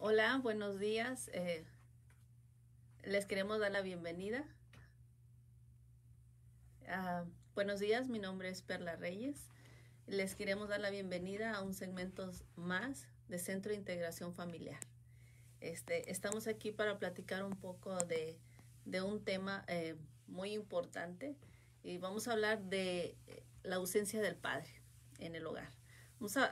Hola, buenos días. Les queremos dar la bienvenida. Ah, Buenos días, mi nombre es Perla Reyes. Les queremos dar la bienvenida a un segmento más de Centro de Integración Familiar. Estamos aquí para platicar un poco de un tema muy importante y vamos a hablar de la ausencia del padre en el hogar.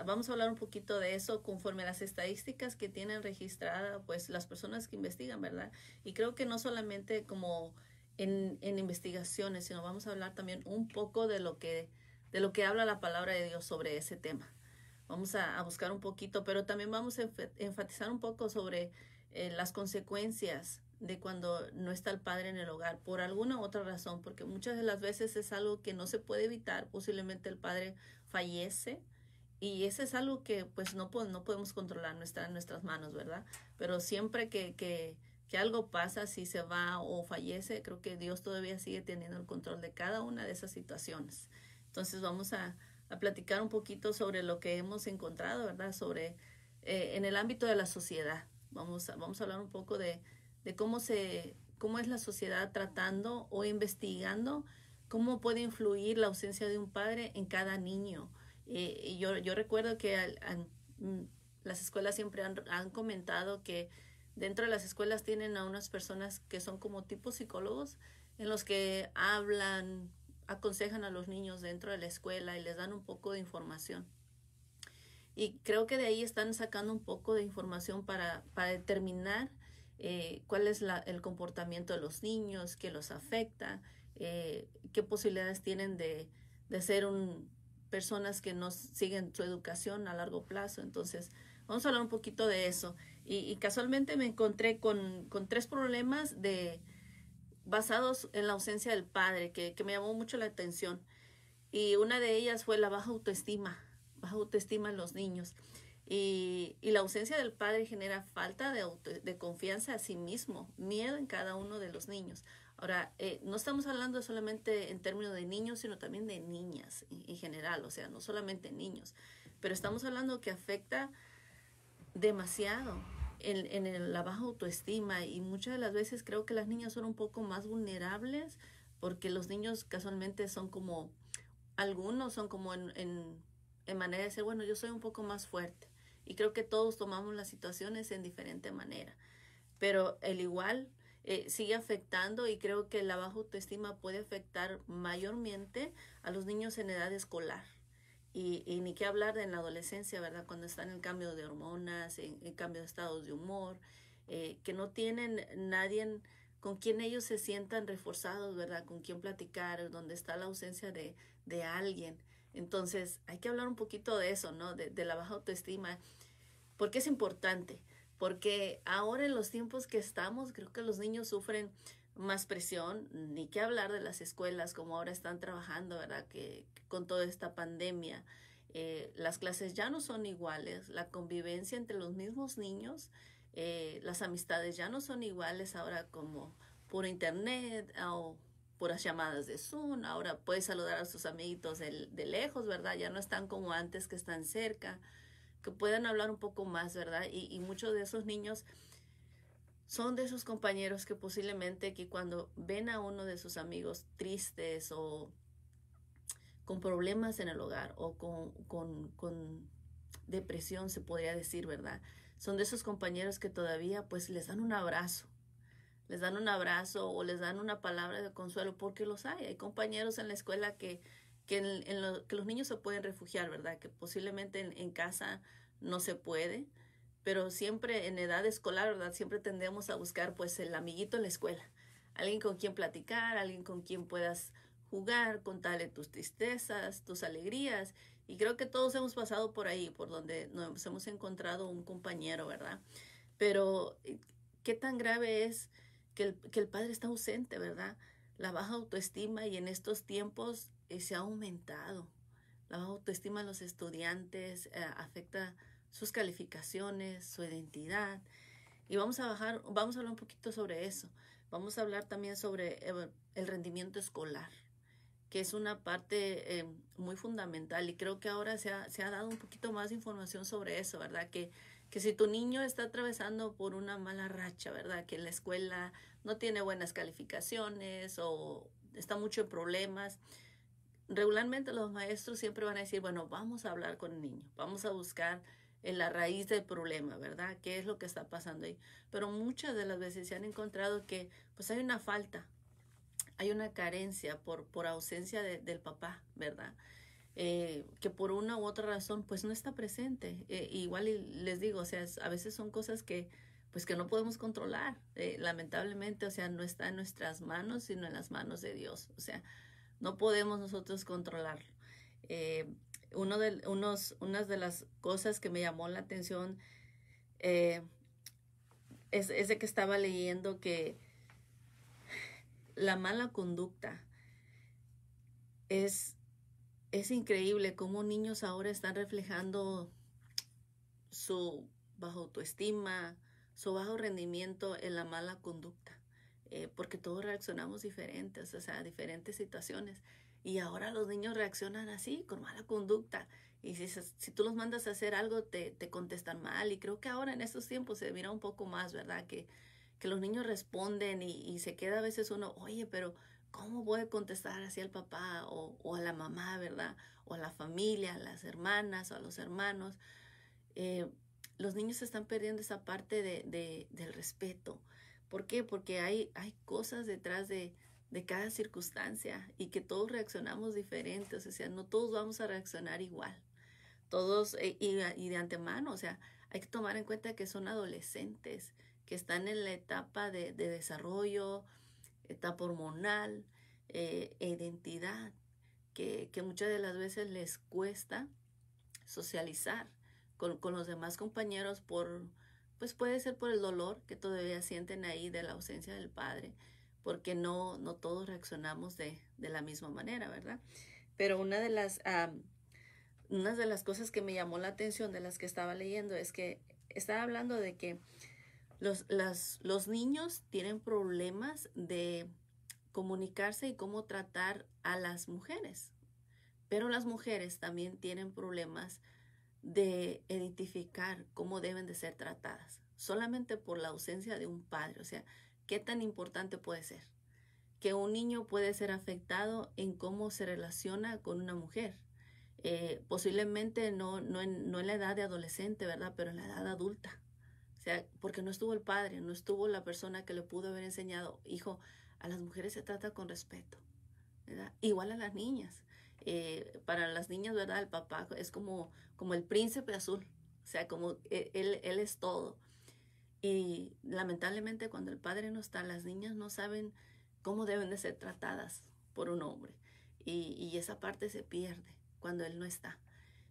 Vamos a hablar un poquito de eso conforme a las estadísticas que tienen registrada pues las personas que investigan, ¿verdad? Y creo que no solamente como en investigaciones, sino vamos a hablar también un poco de lo que habla la palabra de Dios sobre ese tema. Vamos a buscar un poquito, pero también vamos a enfatizar un poco sobre las consecuencias de cuando no está el padre en el hogar, por alguna u otra razón, porque muchas de las veces es algo que no se puede evitar, posiblemente el padre fallece, y eso es algo que pues no podemos controlar, no está en nuestras manos, ¿verdad? Pero siempre que algo pasa, si se va o fallece, creo que Dios todavía sigue teniendo el control de cada una de esas situaciones. Entonces vamos a platicar un poquito sobre lo que hemos encontrado, ¿verdad? Sobre en el ámbito de la sociedad. Vamos a hablar un poco de cómo es la sociedad tratando o investigando cómo puede influir la ausencia de un padre en cada niño. Yo recuerdo que las escuelas siempre han comentado que dentro de las escuelas tienen a unas personas que son como tipo psicólogos en los que hablan, aconsejan a los niños dentro de la escuela y les dan un poco de información. Y creo que de ahí están sacando un poco de información para determinar cuál es el comportamiento de los niños, qué los afecta, qué posibilidades tienen de ser personas que no siguen su educación a largo plazo. Entonces, vamos a hablar un poquito de eso. Y casualmente me encontré con tres problemas basados en la ausencia del padre que me llamó mucho la atención. Y una de ellas fue la baja autoestima en los niños. Y la ausencia del padre genera falta de confianza a sí mismo, miedo en cada uno de los niños. Ahora, no estamos hablando solamente en términos de niños, sino también de niñas en general, o sea, no solamente niños, pero estamos hablando que afecta demasiado la baja autoestima, y muchas de las veces creo que las niñas son un poco más vulnerables porque los niños casualmente son como, algunos son como en manera de decir, bueno, yo soy un poco más fuerte, y creo que todos tomamos las situaciones en diferente manera, pero el igual sigue afectando, y creo que la baja autoestima puede afectar mayormente a los niños en edad escolar. Y ni qué hablar de en la adolescencia, ¿verdad? Cuando están en cambio de hormonas, en cambio de estados de humor, que no tienen nadie con quien ellos se sientan reforzados, ¿verdad? Con quien platicar, donde está la ausencia de alguien. Entonces, hay que hablar un poquito de eso, ¿no? De la baja autoestima. ¿Por qué es importante? Porque ahora en los tiempos que estamos, creo que los niños sufren más presión, ni qué hablar de las escuelas, como ahora están trabajando, ¿verdad? Que con toda esta pandemia, las clases ya no son iguales, la convivencia entre los mismos niños, las amistades ya no son iguales ahora, como por internet o por las llamadas de Zoom. Ahora puedes saludar a sus amiguitos de lejos, ¿verdad? Ya no están como antes, que están cerca, que puedan hablar un poco más, ¿verdad? Y muchos de esos niños son de esos compañeros que posiblemente que cuando ven a uno de sus amigos tristes o con problemas en el hogar o con depresión, se podría decir, ¿verdad? Son de esos compañeros que todavía pues les dan un abrazo o les dan una palabra de consuelo, porque los hay. Hay compañeros en la escuela que los niños se pueden refugiar, ¿verdad? Que posiblemente en casa no se puede, pero siempre en edad escolar, ¿verdad? Siempre tendemos a buscar pues el amiguito en la escuela, alguien con quien platicar, alguien con quien puedas jugar, contarle tus tristezas, tus alegrías, y creo que todos hemos pasado por ahí, por donde nos hemos encontrado un compañero, ¿verdad? Pero qué tan grave es que el padre está ausente, ¿verdad? La baja autoestima, y en estos tiempos se ha aumentado. La baja autoestima en los estudiantes afecta sus calificaciones, su identidad. Y vamos a hablar un poquito sobre eso. Vamos a hablar también sobre el rendimiento escolar, que es una parte muy fundamental, y creo que ahora se ha dado un poquito más de información sobre eso, ¿verdad? que si tu niño está atravesando por una mala racha, ¿verdad? Que en la escuela no tiene buenas calificaciones o está mucho en problemas, regularmente los maestros siempre van a decir, bueno, vamos a hablar con el niño, vamos a buscar en la raíz del problema, ¿verdad? ¿Qué es lo que está pasando ahí? Pero muchas de las veces se han encontrado que pues hay una falta, hay una carencia por ausencia del papá, ¿verdad? Que por una u otra razón pues no está presente. Igual y les digo, o sea, a veces son cosas que pues que no podemos controlar, lamentablemente, o sea, no está en nuestras manos, sino en las manos de Dios, o sea, no podemos nosotros controlarlo. Eh, unas de las cosas que me llamó la atención eh, es de que estaba leyendo que la mala conducta es, es increíble cómo niños ahora están reflejando su baja autoestima, su bajo rendimiento en la mala conducta, porque todos reaccionamos diferentes, o sea, a diferentes situaciones. Y ahora los niños reaccionan así, con mala conducta. Y si tú los mandas a hacer algo, te contestan mal. Y creo que ahora en estos tiempos se mira un poco más, ¿verdad? Que los niños responden y se queda a veces uno, oye, pero ¿cómo voy a contestar así al papá o a la mamá, ¿verdad? O a la familia, a las hermanas o a los hermanos. Eh, los niños están perdiendo esa parte del respeto. ¿Por qué? Porque hay cosas detrás de cada circunstancia y que todos reaccionamos diferentes, o sea, no todos vamos a reaccionar igual. Todos, y de antemano, o sea, hay que tomar en cuenta que son adolescentes, que están en la etapa de desarrollo, etapa hormonal, identidad, que muchas de las veces les cuesta socializar con los demás compañeros pues puede ser por el dolor que todavía sienten ahí de la ausencia del padre, porque no todos reaccionamos de la misma manera, ¿verdad? Pero una de las cosas que me llamó la atención de las que estaba leyendo es que estaba hablando de que los niños tienen problemas de comunicarse y cómo tratar a las mujeres, pero las mujeres también tienen problemas de identificar cómo deben de ser tratadas, solamente por la ausencia de un padre. O sea, ¿qué tan importante puede ser? Que un niño puede ser afectado en cómo se relaciona con una mujer. Posiblemente no en la edad de adolescente, ¿verdad? Pero en la edad adulta. O sea, porque no estuvo el padre, no estuvo la persona que le pudo haber enseñado, hijo, a las mujeres se trata con respeto, ¿verdad? Igual a las niñas. Para las niñas, ¿verdad? El papá es como el príncipe azul, o sea, como él es todo. Y lamentablemente cuando el padre no está, las niñas no saben cómo deben de ser tratadas por un hombre. Y esa parte se pierde cuando él no está.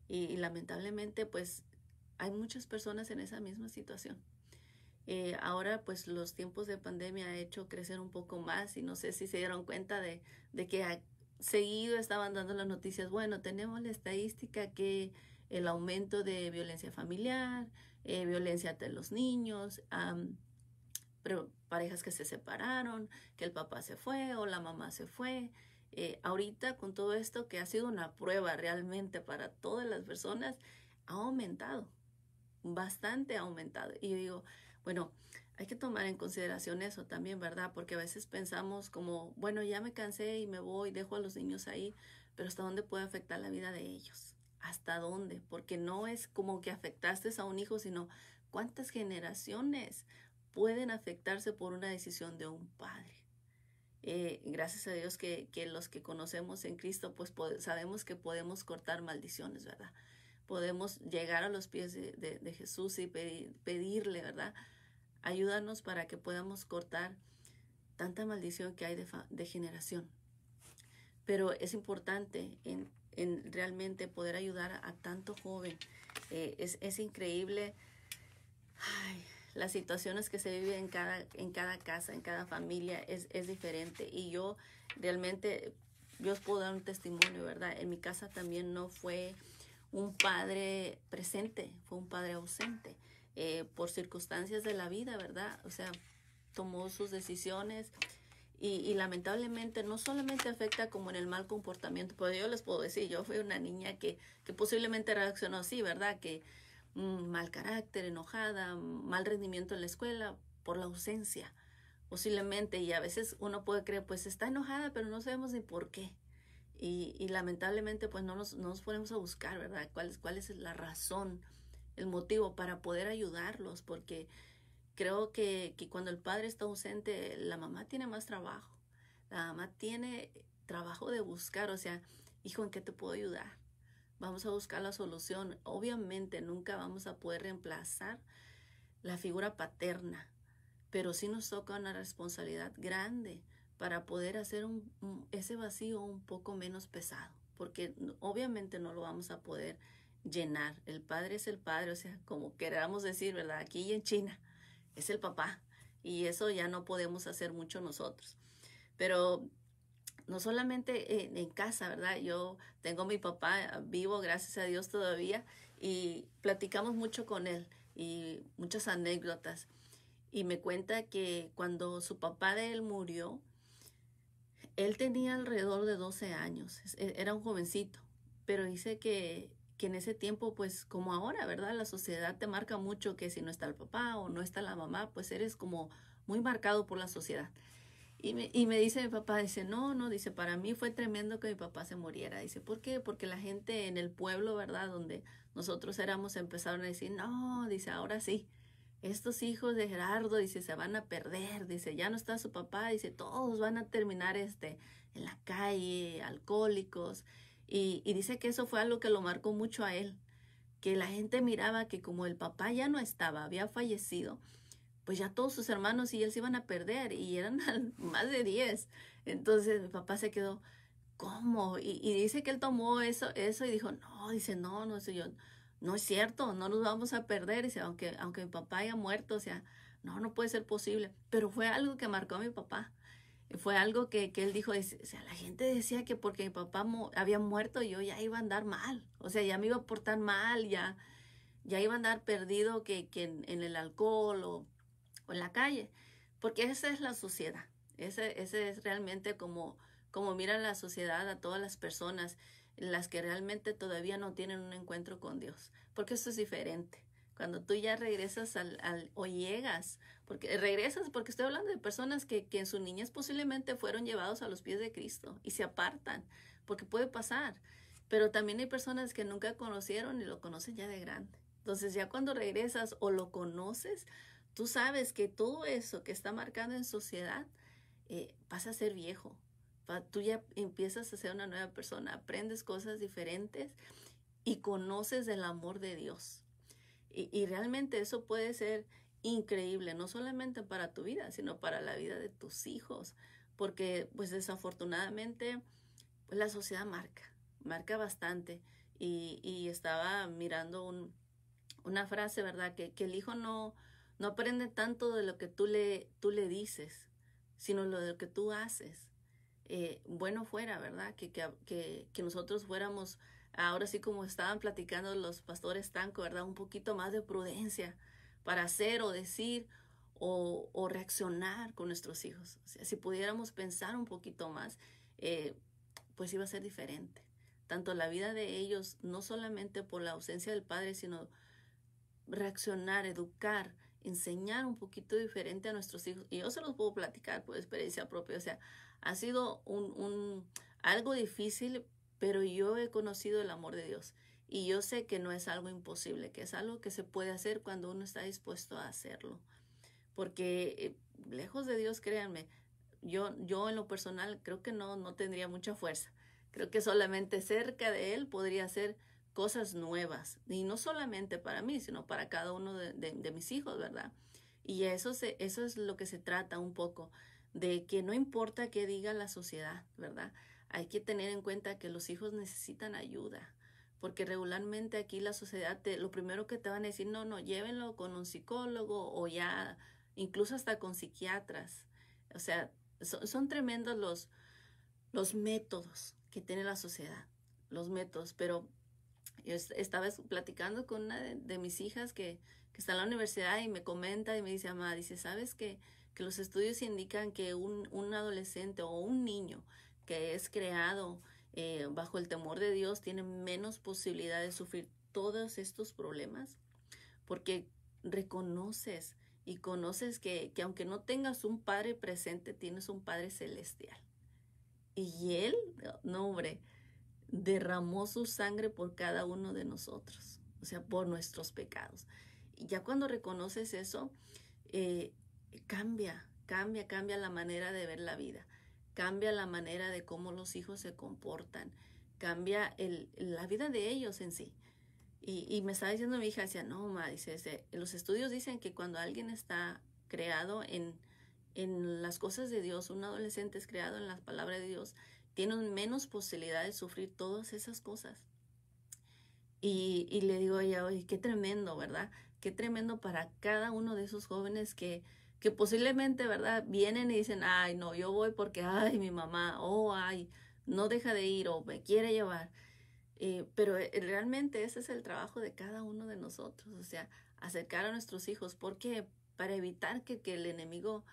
Y lamentablemente pues hay muchas personas en esa misma situación. Ahora pues los tiempos de pandemia ha hecho crecer un poco más y no sé si se dieron cuenta de que seguido estaban dando las noticias, bueno, tenemos la estadística que el aumento de violencia familiar, violencia entre los niños, pero parejas que se separaron, que el papá se fue o la mamá se fue. Ahorita con todo esto que ha sido una prueba realmente para todas las personas, ha aumentado, bastante ha aumentado. Y yo digo, bueno, hay que tomar en consideración eso también, ¿verdad? Porque a veces pensamos como, bueno, ya me cansé y me voy, dejo a los niños ahí, pero ¿hasta dónde puede afectar la vida de ellos? ¿Hasta dónde? Porque no es como que afectaste a un hijo, sino cuántas generaciones pueden afectarse por una decisión de un padre. Gracias a Dios que los que conocemos en Cristo, pues sabemos que podemos cortar maldiciones, ¿verdad? Podemos llegar a los pies de Jesús y pedirle, ¿verdad? Ayúdanos para que podamos cortar tanta maldición que hay de generación. Pero es importante en realmente poder ayudar a tanto joven. Es increíble las situaciones que se viven en cada casa, en cada familia, es diferente. Y yo realmente, yo os puedo dar un testimonio, ¿verdad? En mi casa también no fue un padre presente, fue un padre ausente, por circunstancias de la vida, ¿verdad? O sea, tomó sus decisiones y lamentablemente no solamente afecta como en el mal comportamiento, pero yo les puedo decir, yo fui una niña que posiblemente reaccionó así, ¿verdad? Que mal carácter, enojada, mal rendimiento en la escuela por la ausencia, posiblemente. Y a veces uno puede creer, pues está enojada, pero no sabemos ni por qué. Y lamentablemente pues no nos ponemos a buscar, ¿verdad? ¿Cuál es la razón, el motivo para poder ayudarlos? Porque creo que cuando el padre está ausente, la mamá tiene más trabajo. La mamá tiene trabajo de buscar, o sea, hijo, ¿en qué te puedo ayudar? Vamos a buscar la solución. Obviamente nunca vamos a poder reemplazar la figura paterna, pero sí nos toca una responsabilidad grande para poder hacer ese vacío un poco menos pesado, porque obviamente no lo vamos a poder llenar. El padre es el padre, o sea, como queramos decir, ¿verdad? Aquí y en China es el papá, y eso ya no podemos hacer mucho nosotros. Pero no solamente en casa, ¿verdad? Yo tengo a mi papá vivo, gracias a Dios todavía, y platicamos mucho con él y muchas anécdotas. Y me cuenta que cuando su papá de él murió, él tenía alrededor de 12 años, era un jovencito, pero dice que en ese tiempo, pues como ahora, ¿verdad? La sociedad te marca mucho que si no está el papá o no está la mamá, pues eres como muy marcado por la sociedad. Y me dice mi papá, dice, no, dice, para mí fue tremendo que mi papá se muriera. Dice, ¿por qué? Porque la gente en el pueblo, ¿verdad? Donde nosotros éramos, empezaron a decir, no, dice, ahora sí, estos hijos de Gerardo, dice, se van a perder, dice, ya no está su papá, dice, todos van a terminar en la calle, alcohólicos. Y dice que eso fue algo que lo marcó mucho a él, que la gente miraba que como el papá ya no estaba, había fallecido, pues ya todos sus hermanos y él se iban a perder y eran más de 10. Entonces mi papá se quedó, ¿cómo? Y dice que él tomó eso y dijo, no, dice, no, eso yo, no es cierto, no nos vamos a perder, dice, aunque mi papá haya muerto, o sea, no puede ser posible. Pero fue algo que marcó a mi papá. Fue algo que él dijo, o sea, la gente decía que porque mi papá había muerto yo ya iba a andar mal, o sea, ya me iba a portar mal, ya iba a andar perdido que en el alcohol o en la calle, porque esa es la sociedad, ese es realmente como mira la sociedad a todas las personas, las que realmente todavía no tienen un encuentro con Dios, porque esto es diferente. Cuando tú ya regresas o llegas, porque regresas, porque estoy hablando de personas que en su niñez posiblemente fueron llevados a los pies de Cristo y se apartan, porque puede pasar, pero también hay personas que nunca conocieron y lo conocen ya de grande. Entonces ya cuando regresas o lo conoces, tú sabes que todo eso que está marcado en sociedad pasa a ser viejo. Tú ya empiezas a ser una nueva persona, aprendes cosas diferentes y conoces el amor de Dios. Y realmente eso puede ser increíble, no solamente para tu vida, sino para la vida de tus hijos. Porque pues desafortunadamente pues, la sociedad marca bastante. Y estaba mirando una frase, ¿verdad? Que el hijo no aprende tanto de lo que tú le dices, sino lo de lo que tú haces. Bueno fuera, ¿verdad? Que nosotros fuéramos, ahora sí como estaban platicando los pastores Tanco, ¿verdad? Un poquito más de prudencia para hacer o decir o reaccionar con nuestros hijos. O sea, si pudiéramos pensar un poquito más, pues iba a ser diferente. Tanto la vida de ellos, no solamente por la ausencia del padre, sino reaccionar, educar, enseñar un poquito diferente a nuestros hijos. Y yo se los puedo platicar por experiencia propia. O sea, ha sido algo difícil, pero yo he conocido el amor de Dios. Y yo sé que no es algo imposible, que es algo que se puede hacer cuando uno está dispuesto a hacerlo. Porque lejos de Dios, créanme, yo en lo personal creo que no tendría mucha fuerza. Creo que solamente cerca de Él podría hacer cosas nuevas. Y no solamente para mí, sino para cada uno de mis hijos, ¿verdad? Y eso es lo que se trata un poco, de que no importa qué diga la sociedad, ¿verdad? Hay que tener en cuenta que los hijos necesitan ayuda. Porque regularmente aquí la sociedad, lo primero que te van a decir, no, llévenlo con un psicólogo o ya, incluso hasta con psiquiatras. O sea, son tremendos los métodos que tiene la sociedad, los métodos, pero yo estaba platicando con una de mis hijas que está en la universidad y me comenta y me dice, mamá, dice, ¿sabes que los estudios indican que un adolescente o un niño que es creado bajo el temor de Dios tiene menos posibilidad de sufrir todos estos problemas? porque reconoces y conoces que aunque no tengas un Padre presente, tienes un Padre celestial. Y Él, no hombre, derramó su sangre por cada uno de nosotros, o sea, por nuestros pecados. Y ya cuando reconoces eso, eh, cambia la manera de ver la vida, cambia la manera de cómo los hijos se comportan, cambia la vida de ellos en sí. Y me estaba diciendo mi hija, decía, no, ma, dice, los estudios dicen que cuando alguien está creado en las cosas de Dios, un adolescente es creado en la palabra de Dios, tiene menos posibilidad de sufrir todas esas cosas. Y le digo a ella, oye, qué tremendo, ¿verdad? Qué tremendo para cada uno de esos jóvenes que posiblemente, ¿verdad? Vienen y dicen, ay, no, yo voy porque, ay, mi mamá, oh, ay, no deja de ir o me quiere llevar. Pero realmente ese es el trabajo de cada uno de nosotros, o sea, acercar a nuestros hijos, porque para evitar que el enemigo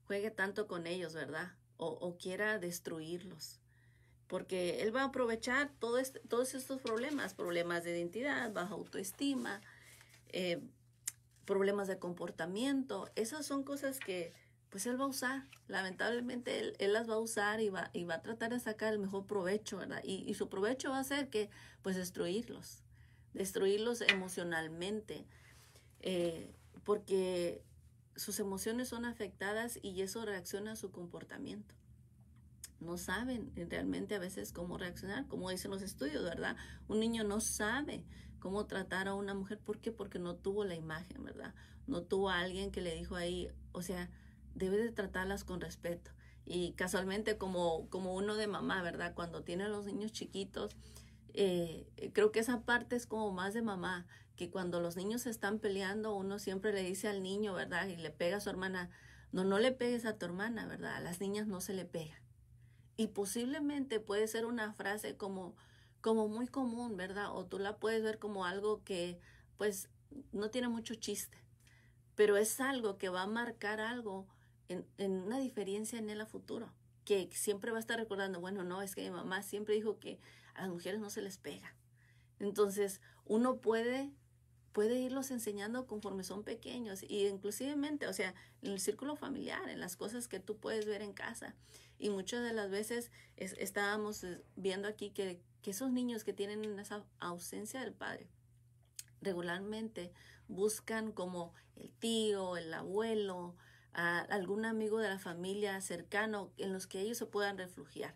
juegue tanto con ellos, ¿verdad? O quiera destruirlos. Porque él va a aprovechar todos estos problemas de identidad, baja autoestima, eh, problemas de comportamiento. Esas son cosas que pues él va a usar. Lamentablemente él las va a usar y va a tratar de sacar el mejor provecho, ¿verdad? Y su provecho va a ser que pues destruirlos emocionalmente, porque sus emociones son afectadas y eso reacciona a su comportamiento. No saben realmente a veces cómo reaccionar, como dicen los estudios, ¿verdad? Un niño no sabe cómo tratar a una mujer. ¿Por qué? Porque no tuvo la imagen, ¿verdad? No tuvo a alguien que le dijo ahí, o sea, debe de tratarlas con respeto. Y casualmente como uno de mamá, ¿verdad? Cuando tiene a los niños chiquitos, creo que esa parte es como más de mamá, que cuando los niños se están peleando, uno siempre le dice al niño, ¿verdad? Y le pega a su hermana, no le pegues a tu hermana, ¿verdad? A las niñas no se le pega. Y posiblemente puede ser una frase como muy común, ¿verdad? O tú la puedes ver como algo que pues no tiene mucho chiste, pero es algo que va a marcar algo en una diferencia en él a futuro, que siempre va a estar recordando, bueno, no, es que mi mamá siempre dijo que a las mujeres no se les pega. Entonces uno puede irlos enseñando conforme son pequeños y inclusivemente, o sea, en el círculo familiar, en las cosas que tú puedes ver en casa. Y muchas de las veces estábamos viendo aquí que esos niños que tienen esa ausencia del padre regularmente buscan como el tío, el abuelo, algún amigo de la familia cercano en los que ellos se puedan refugiar.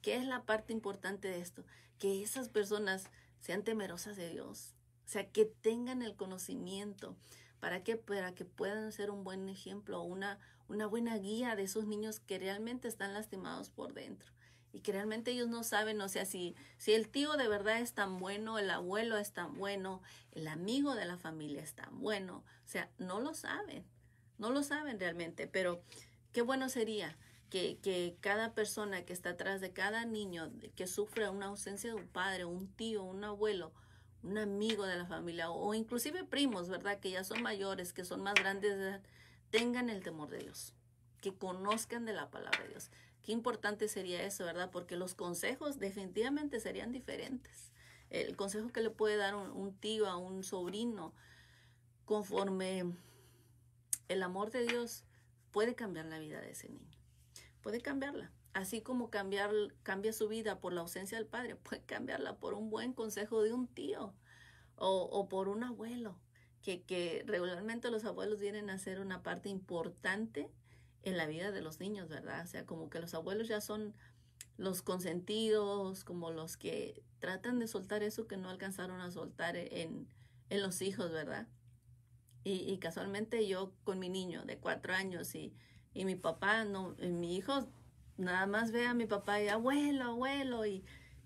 ¿Qué es la parte importante de esto? Que esas personas sean temerosas de Dios, o sea, que tengan el conocimiento. ¿Para qué? Para que puedan ser un buen ejemplo, una buena guía de esos niños que realmente están lastimados por dentro y que realmente ellos no saben, o sea, si el tío de verdad es tan bueno, el abuelo es tan bueno, el amigo de la familia es tan bueno, o sea, no lo saben realmente, pero qué bueno sería que cada persona que está atrás de cada niño que sufre una ausencia de un padre, un tío, un abuelo, un amigo de la familia o inclusive primos, ¿verdad? Que ya son mayores, que son más grandes de edad, tengan el temor de Dios, que conozcan de la palabra de Dios. Qué importante sería eso, ¿verdad? Porque los consejos definitivamente serían diferentes. El consejo que le puede dar un tío a un sobrino conforme el amor de Dios puede cambiar la vida de ese niño. Puede cambiarla. Así como cambia su vida por la ausencia del padre, puede cambiarla por un buen consejo de un tío o por un abuelo, que regularmente los abuelos vienen a ser una parte importante en la vida de los niños, ¿verdad? O sea, como que los abuelos ya son los consentidos, como los que tratan de soltar eso que no alcanzaron a soltar en los hijos, ¿verdad? Y casualmente yo con mi niño de 4 años y mi papá, no, mi hijo nada más ve a mi papá y abuelo, abuelo, y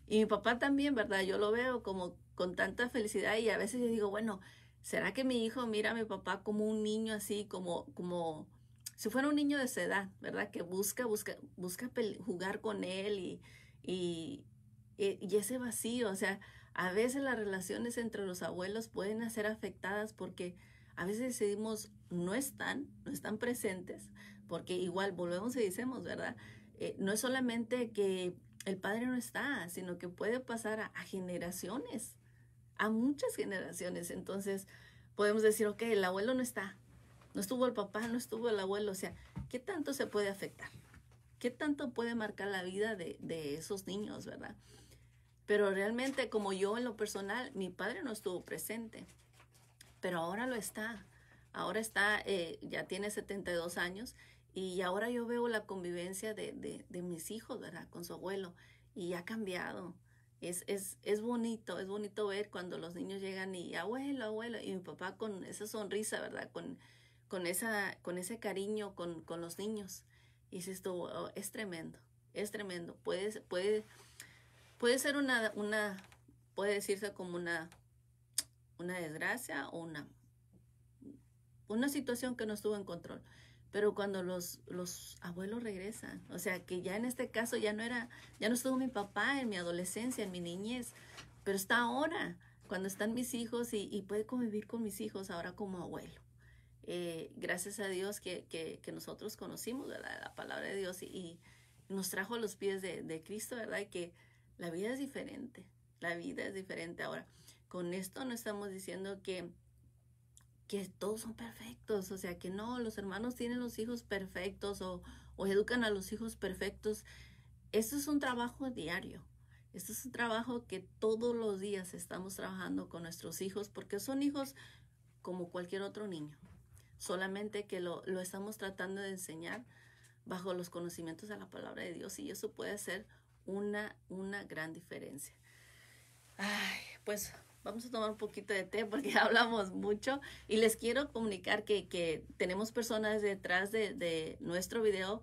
mi papá también, ¿verdad? Yo lo veo como con tanta felicidad y a veces yo digo, bueno, ¿será que mi hijo mira a mi papá como un niño así, como si fuera un niño de esa edad, ¿verdad? Que busca jugar con él y ese vacío, o sea, a veces las relaciones entre los abuelos pueden ser afectadas porque a veces decidimos no están presentes, porque igual volvemos y decimos, ¿verdad? No es solamente que el padre no está, sino que puede pasar a generaciones, a muchas generaciones. Entonces, podemos decir, ok, el abuelo no está, no estuvo el papá, no estuvo el abuelo, o sea, ¿qué tanto se puede afectar? ¿Qué tanto puede marcar la vida de esos niños, verdad? Pero realmente, como yo en lo personal, mi padre no estuvo presente, pero ahora lo está. Ahora está, ya tiene 72 años y ahora yo veo la convivencia de mis hijos, ¿verdad? Con su abuelo y ha cambiado. Es bonito ver cuando los niños llegan y abuelo, abuelo, y mi papá con esa sonrisa, ¿verdad? Con ese cariño con los niños. Y dices tú, "Oh, es tremendo, es tremendo. Puede ser puede decirse como una desgracia o una situación que no estuvo en control. Pero cuando los abuelos regresan, o sea que ya en este caso ya no estuvo mi papá en mi adolescencia, en mi niñez, pero está ahora, cuando están mis hijos y puede convivir con mis hijos ahora como abuelo. Gracias a Dios que nosotros conocimos, ¿verdad? La palabra de Dios y nos trajo a los pies de Cristo, ¿verdad? Y que la vida es diferente, la vida es diferente. Ahora, con esto no estamos diciendo que todos son perfectos, o sea, que no, los hermanos tienen los hijos perfectos o educan a los hijos perfectos. Esto es un trabajo diario. Esto es un trabajo que todos los días estamos trabajando con nuestros hijos porque son hijos como cualquier otro niño. Solamente que lo estamos tratando de enseñar bajo los conocimientos de la palabra de Dios y eso puede ser una gran diferencia. Ay, pues vamos a tomar un poquito de té porque hablamos mucho y les quiero comunicar que tenemos personas detrás de nuestro video,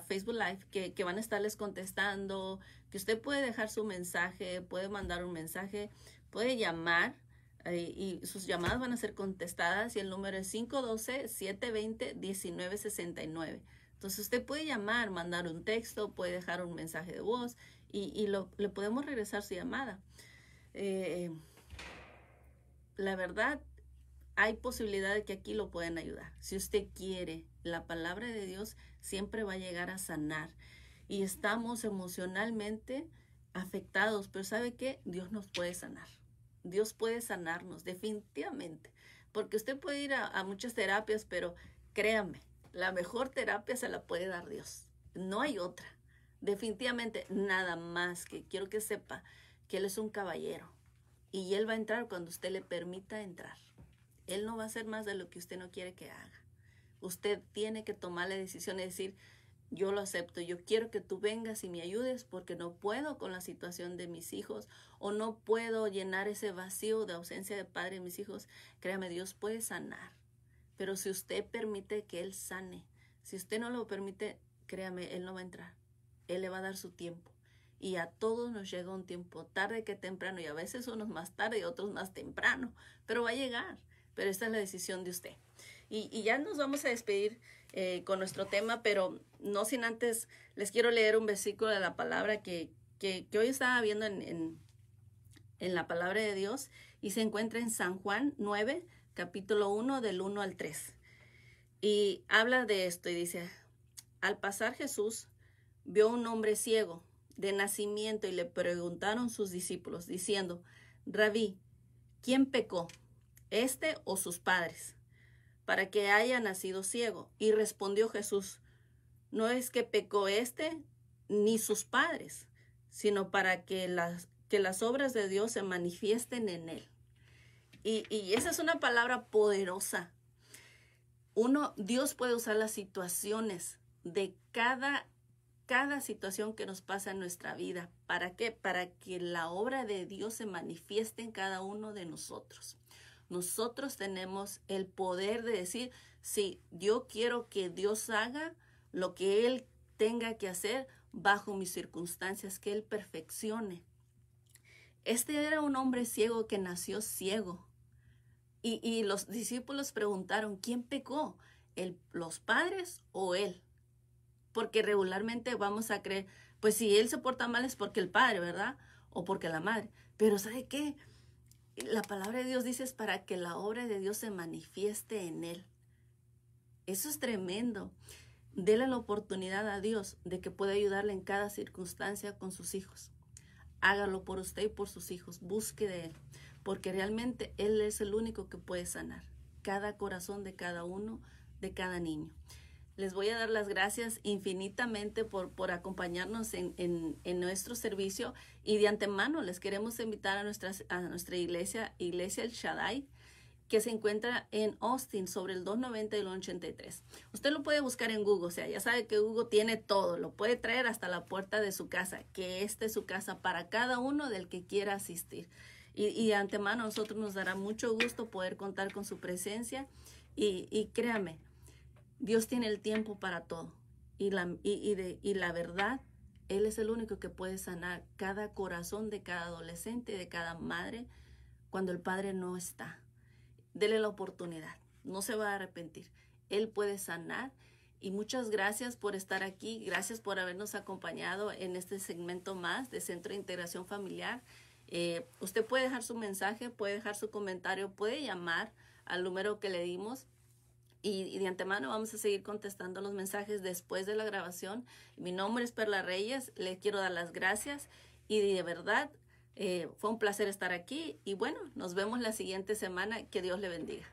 Facebook Live, que van a estarles contestando, que usted puede dejar su mensaje, puede mandar un mensaje, puede llamar y sus llamadas van a ser contestadas y el número es 512-720-1969. Entonces usted puede llamar, mandar un texto, puede dejar un mensaje de voz y le podemos regresar su llamada. La verdad, hay posibilidad de que aquí lo puedan ayudar. Si usted quiere, la palabra de Dios siempre va a llegar a sanar. Y estamos emocionalmente afectados, pero ¿sabe qué? Dios nos puede sanar. Dios puede sanarnos, definitivamente. Porque usted puede ir a muchas terapias, pero créanme, la mejor terapia se la puede dar Dios. No hay otra. Definitivamente nada más que quiero que sepa que Él es un caballero. Y Él va a entrar cuando usted le permita entrar. Él no va a hacer más de lo que usted no quiere que haga. Usted tiene que tomar la decisión de decir, yo lo acepto, yo quiero que tú vengas y me ayudes porque no puedo con la situación de mis hijos o no puedo llenar ese vacío de ausencia de padre en mis hijos. Créame, Dios puede sanar. Pero si usted permite que Él sane, si usted no lo permite, créame, Él no va a entrar. Él le va a dar su tiempo. Y a todos nos llega un tiempo tarde que temprano y a veces unos más tarde y otros más temprano, pero va a llegar. Pero esta es la decisión de usted. Y ya nos vamos a despedir con nuestro tema, pero no sin antes les quiero leer un versículo de la palabra que hoy estaba viendo en la palabra de Dios y se encuentra en San Juan 9, capítulo 1, del 1 al 3. Y habla de esto y dice, al pasar Jesús vio un hombre ciego de nacimiento y le preguntaron sus discípulos diciendo, Rabí, ¿quién pecó, este o sus padres, para que haya nacido ciego? Y respondió Jesús, no es que pecó este ni sus padres, sino para que las obras de Dios se manifiesten en él. Y esa es una palabra poderosa. Dios puede usar las situaciones de cada situación que nos pasa en nuestra vida. ¿Para qué? Para que la obra de Dios se manifieste en cada uno de nosotros. Nosotros tenemos el poder de decir, sí, yo quiero que Dios haga lo que Él tenga que hacer bajo mis circunstancias, que Él perfeccione. Este era un hombre ciego que nació ciego. Y los discípulos preguntaron, ¿quién pecó? ¿Los padres o él? Porque regularmente vamos a creer, pues si él se porta mal es porque el padre, ¿verdad? O porque la madre. Pero ¿sabe qué? La palabra de Dios dice es para que la obra de Dios se manifieste en él. Eso es tremendo. Dele la oportunidad a Dios de que pueda ayudarle en cada circunstancia con sus hijos. Hágalo por usted y por sus hijos. Busque de Él, porque realmente Él es el único que puede sanar. cada corazón de cada uno, de cada niño. Les voy a dar las gracias infinitamente por acompañarnos en nuestro servicio, y de antemano les queremos invitar a nuestra iglesia El Shaddai, que se encuentra en Austin sobre el 290 y el 183. Usted lo puede buscar en Google, o sea, ya sabe que Google tiene todo, lo puede traer hasta la puerta de su casa, que esta es su casa para cada uno del que quiera asistir. Y de antemano a nosotros nos dará mucho gusto poder contar con su presencia, y créame, Dios tiene el tiempo para todo, y la verdad, Él es el único que puede sanar cada corazón de cada adolescente, de cada madre, cuando el padre no está. Dele la oportunidad, no se va a arrepentir. Él puede sanar. Y muchas gracias por estar aquí, gracias por habernos acompañado en este segmento más de Centro de Integración Familiar. Usted puede dejar su mensaje, puede dejar su comentario, puede llamar al número que le dimos. Y de antemano vamos a seguir contestando los mensajes después de la grabación. Mi nombre es Perla Reyes, le quiero dar las gracias, y de verdad fue un placer estar aquí, y bueno, nos vemos la siguiente semana. Que Dios le bendiga.